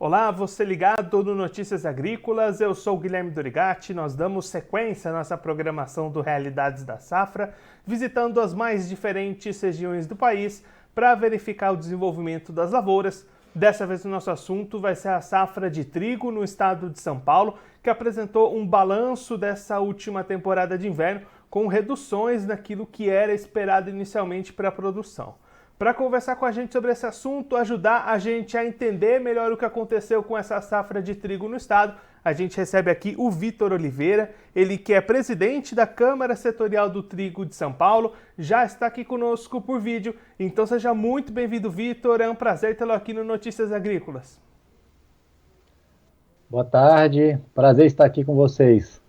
Olá, você ligado no Notícias Agrícolas, eu sou o Guilherme Dorigatti, nós damos sequência à nossa programação do Realidades da Safra, visitando as mais diferentes regiões do país para verificar o desenvolvimento das lavouras. Dessa vez o nosso assunto vai ser a safra de trigo no estado de São Paulo, que apresentou um balanço dessa última temporada de inverno com reduções naquilo que era esperado inicialmente para a produção. Para conversar com a gente sobre esse assunto, ajudar a gente a entender melhor o que aconteceu com essa safra de trigo no estado, a gente recebe aqui o Vitor Oliveira, ele que é presidente da Câmara Setorial do Trigo de São Paulo, já está aqui conosco por vídeo, então seja muito bem-vindo, Vitor, é um prazer tê-lo aqui no Notícias Agrícolas. Boa tarde, prazer estar aqui com vocês.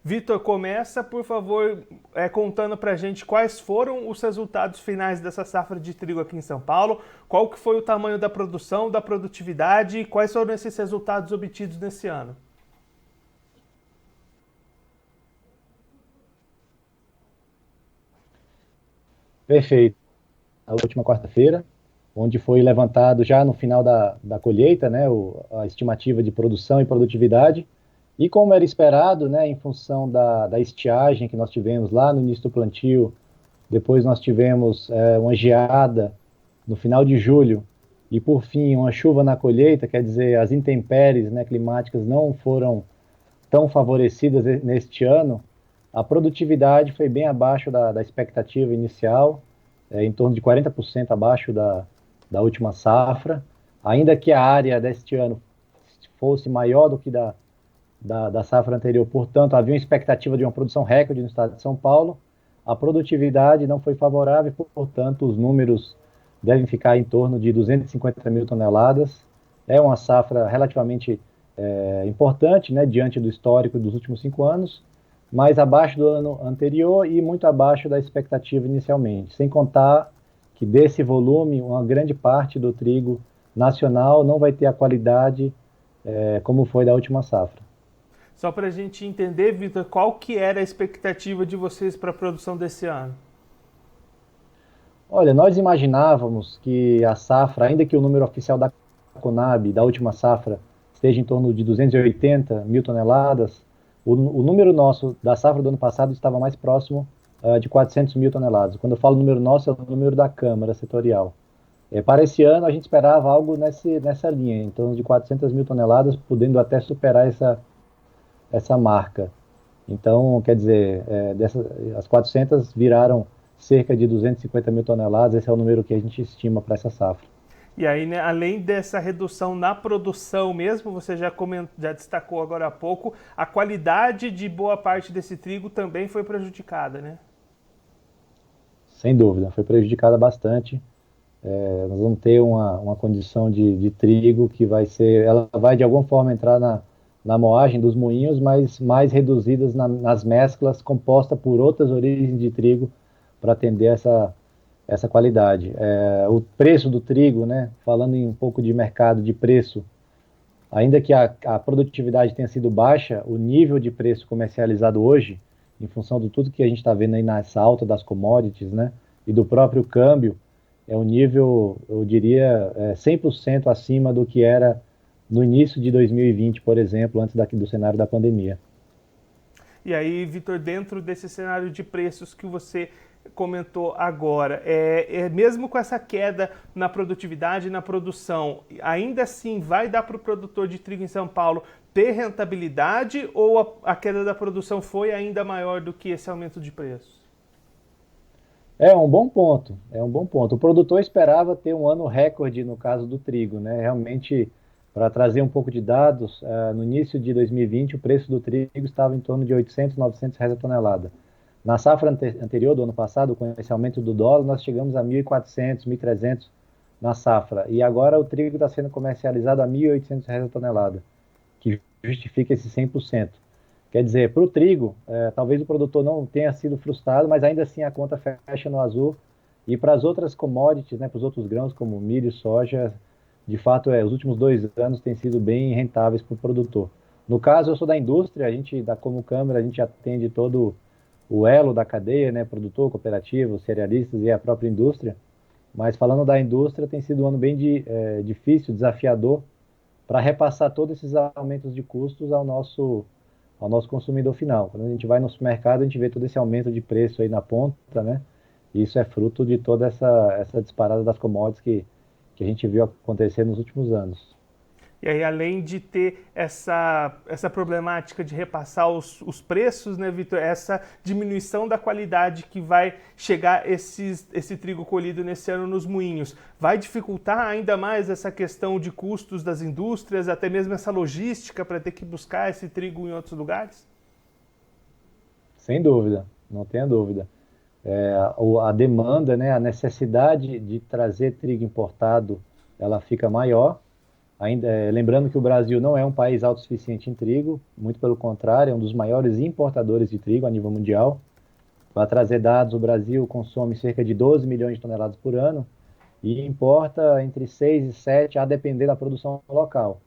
Vitor, começa, por favor, contando pra gente quais foram os resultados finais dessa safra de trigo aqui em São Paulo, qual que foi o tamanho da produção, da produtividade e quais foram esses resultados obtidos nesse ano. Perfeito. A última quarta-feira, onde foi levantado já no final da colheita, né, a estimativa de produção e produtividade, e como era esperado, né, em função da estiagem que nós tivemos lá no início do plantio, depois nós tivemos uma geada no final de julho, e por fim uma chuva na colheita, quer dizer, as intempéries, né, climáticas não foram tão favorecidas neste ano. A produtividade foi bem abaixo da expectativa inicial, em torno de 40% abaixo da última safra, ainda que a área deste ano fosse maior do que da safra anterior, portanto, havia uma expectativa de uma produção recorde no estado de São Paulo, a produtividade não foi favorável, portanto, os números devem ficar em torno de 250 mil toneladas, é uma safra relativamente importante, né, diante do histórico dos últimos 5 anos, mas abaixo do ano anterior e muito abaixo da expectativa inicialmente, sem contar que desse volume, uma grande parte do trigo nacional não vai ter a qualidade como foi da última safra. Só para a gente entender, Vitor, qual que era a expectativa de vocês para a produção desse ano? Olha, nós imaginávamos que a safra, ainda que o número oficial da Conab, da última safra, esteja em torno de 280 mil toneladas, o número nosso da safra do ano passado estava mais próximo de 400 mil toneladas. Quando eu falo número nosso, é o número da Câmara Setorial. Para esse ano, a gente esperava algo nessa linha, em torno de 400 mil toneladas, podendo até superar essa marca. Então, quer dizer, as 400 viraram cerca de 250 mil toneladas, esse é o número que a gente estima para essa safra. E aí, né, além dessa redução na produção mesmo, você já destacou agora há pouco, a qualidade de boa parte desse trigo também foi prejudicada, né? Sem dúvida, foi prejudicada bastante. Nós vamos ter uma condição de trigo que ela vai de alguma forma entrar na moagem dos moinhos, mas mais reduzidas nas mesclas composta por outras origens de trigo para atender essa qualidade. O preço do trigo, né, falando em um pouco de mercado de preço, ainda que a produtividade tenha sido baixa, o nível de preço comercializado hoje, em função de tudo que a gente está vendo aí nessa alta das commodities, né, e do próprio câmbio, é um nível, eu diria, 100% acima do que era no início de 2020, por exemplo, antes do cenário da pandemia. E aí, Vitor, dentro desse cenário de preços que você comentou agora, mesmo com essa queda na produtividade, na produção, ainda assim vai dar para o produtor de trigo em São Paulo ter rentabilidade ou a queda da produção foi ainda maior do que esse aumento de preços? É um bom ponto, é um bom ponto. O produtor esperava ter um ano recorde no caso do trigo, né? Realmente, para trazer um pouco de dados, no início de 2020 o preço do trigo estava em torno de 800, 900 reais a tonelada. Na safra anterior do ano passado, com esse aumento do dólar, nós chegamos a 1.400, 1.300 na safra. E agora o trigo está sendo comercializado a 1.800 reais a tonelada, que justifica esse 100%. Quer dizer, para o trigo, talvez o produtor não tenha sido frustrado, mas ainda assim a conta fecha no azul. E para as outras commodities, né, para os outros grãos, como milho e soja, de fato, os últimos 2 anos têm sido bem rentáveis para o produtor. No caso, eu sou da indústria, como Câmara, a gente atende todo o elo da cadeia, né, produtor, cooperativo, cerealistas e a própria indústria. Mas falando da indústria, tem sido um ano bem difícil, desafiador, para repassar todos esses aumentos de custos ao nosso consumidor final. Quando a gente vai no supermercado, a gente vê todo esse aumento de preço aí na ponta, né? E isso é fruto de toda essa disparada das commodities que a gente viu acontecer nos últimos anos. E aí, além de ter essa problemática de repassar os preços, né, Vitor, essa diminuição da qualidade que vai chegar esse trigo colhido nesse ano nos moinhos, vai dificultar ainda mais essa questão de custos das indústrias, até mesmo essa logística para ter que buscar esse trigo em outros lugares? Sem dúvida, não tenha dúvida. A demanda, né, a necessidade de trazer trigo importado, ela fica maior. Lembrando que o Brasil não é um país autossuficiente em trigo, muito pelo contrário, é um dos maiores importadores de trigo a nível mundial. Para trazer dados, o Brasil consome cerca de 12 milhões de toneladas por ano e importa entre 6 e 7, a depender da produção local.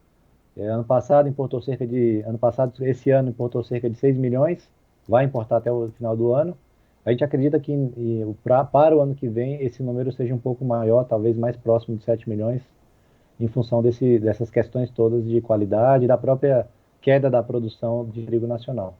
Esse ano importou cerca de 6 milhões, vai importar até o final do ano. A gente acredita que para o ano que vem esse número seja um pouco maior, talvez mais próximo de 7 milhões, em função dessas questões todas de qualidade e da própria queda da produção de trigo nacional.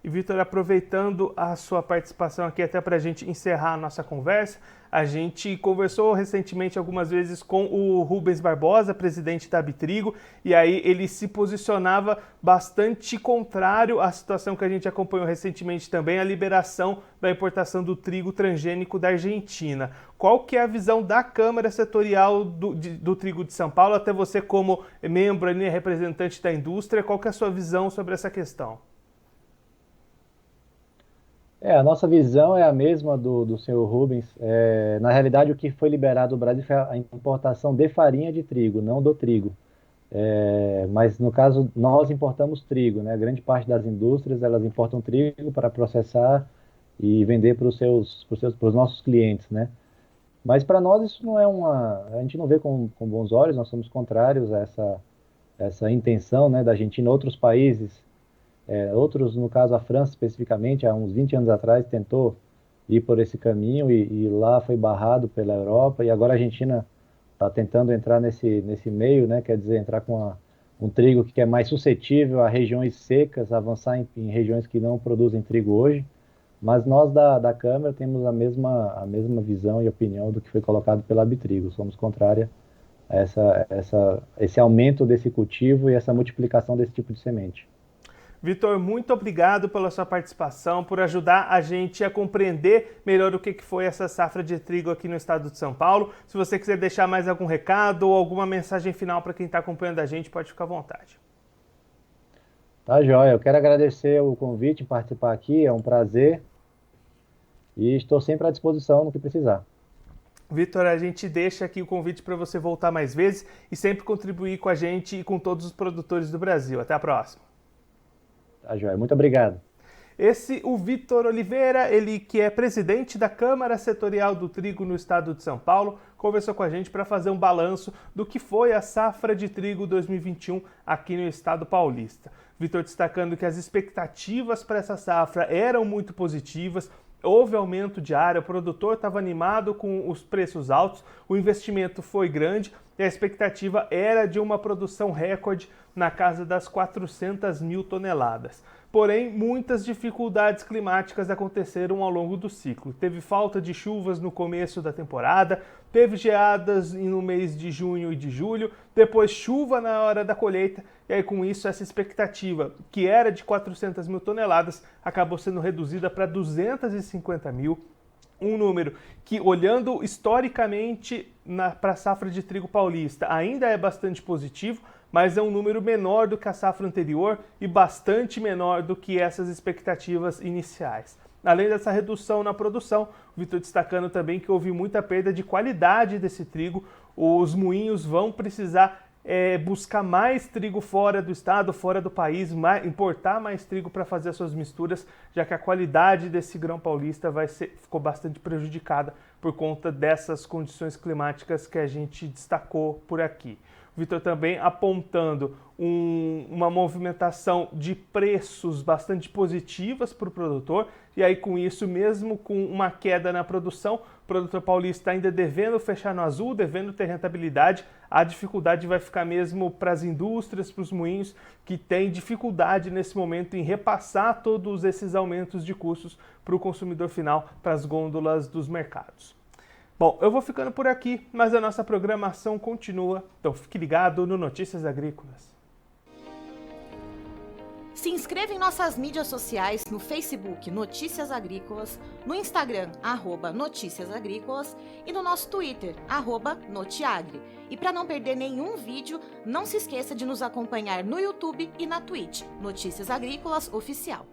E, Vitor, aproveitando a sua participação aqui até para a gente encerrar a nossa conversa, a gente conversou recentemente algumas vezes com o Rubens Barbosa, presidente da Abitrigo, e aí ele se posicionava bastante contrário à situação que a gente acompanhou recentemente também, a liberação da importação do trigo transgênico da Argentina. Qual que é a visão da Câmara Setorial do Trigo de São Paulo, até você como membro ali, representante da indústria, qual que é a sua visão sobre essa questão? A nossa visão é a mesma do senhor Rubens. Na realidade, o que foi liberado no Brasil foi a importação de farinha de trigo, não do trigo. Mas, no caso, nós importamos trigo, né? Grande parte das indústrias, elas importam trigo para processar e vender para os nossos clientes, né? Mas, para nós, isso não é a gente não vê com bons olhos, nós somos contrários a essa intenção, né, da Argentina. Outros países, outros, no caso a França especificamente, há uns 20 anos atrás, tentou ir por esse caminho e lá foi barrado pela Europa, e agora a Argentina está tentando entrar nesse meio, né? Quer dizer, entrar com um trigo que é mais suscetível a regiões secas, avançar em regiões que não produzem trigo hoje. Mas nós da Câmara temos a mesma visão e opinião do que foi colocado pela Abitrigo. Somos contrários a esse aumento desse cultivo e essa multiplicação desse tipo de semente. Vitor, muito obrigado pela sua participação, por ajudar a gente a compreender melhor o que foi essa safra de trigo aqui no estado de São Paulo. Se você quiser deixar mais algum recado ou alguma mensagem final para quem está acompanhando a gente, pode ficar à vontade. Tá, joia. Eu quero agradecer o convite em participar aqui, é um prazer e estou sempre à disposição no que precisar. Vitor, a gente deixa aqui o convite para você voltar mais vezes e sempre contribuir com a gente e com todos os produtores do Brasil. Até a próxima. Tá, joia. Muito obrigado. O Vitor Oliveira, ele que é presidente da Câmara Setorial do Trigo no estado de São Paulo, conversou com a gente para fazer um balanço do que foi a safra de trigo 2021 aqui no estado paulista. Vitor destacando que as expectativas para essa safra eram muito positivas, houve aumento de área, o produtor estava animado com os preços altos, o investimento foi grande e a expectativa era de uma produção recorde na casa das 400 mil toneladas. Porém, muitas dificuldades climáticas aconteceram ao longo do ciclo. Teve falta de chuvas no começo da temporada, teve geadas no mês de junho e de julho, depois chuva na hora da colheita, e aí com isso essa expectativa, que era de 400 mil toneladas, acabou sendo reduzida para 250 mil, um número que, olhando historicamente para a safra de trigo paulista, ainda é bastante positivo, mas é um número menor do que a safra anterior e bastante menor do que essas expectativas iniciais. Além dessa redução na produção, o Vitor destacando também que houve muita perda de qualidade desse trigo, os moinhos vão precisar buscar mais trigo fora do estado, fora do país, importar mais trigo para fazer as suas misturas, já que a qualidade desse grão paulista ficou bastante prejudicada por conta dessas condições climáticas que a gente destacou por aqui. O Vitor também apontando uma movimentação de preços bastante positivas para o produtor, e aí com isso, mesmo com uma queda na produção, o produtor paulista ainda devendo fechar no azul, devendo ter rentabilidade, a dificuldade vai ficar mesmo para as indústrias, para os moinhos, que têm dificuldade nesse momento em repassar todos esses aumentos de custos para o consumidor final, para as gôndolas dos mercados. Bom, eu vou ficando por aqui, mas a nossa programação continua, então fique ligado no Notícias Agrícolas. Se inscreva em nossas mídias sociais no Facebook Notícias Agrícolas, no Instagram @Notícias Agrícolas e no nosso Twitter @Notiagre. E para não perder nenhum vídeo, não se esqueça de nos acompanhar no YouTube e na Twitch, Notícias Agrícolas Oficial.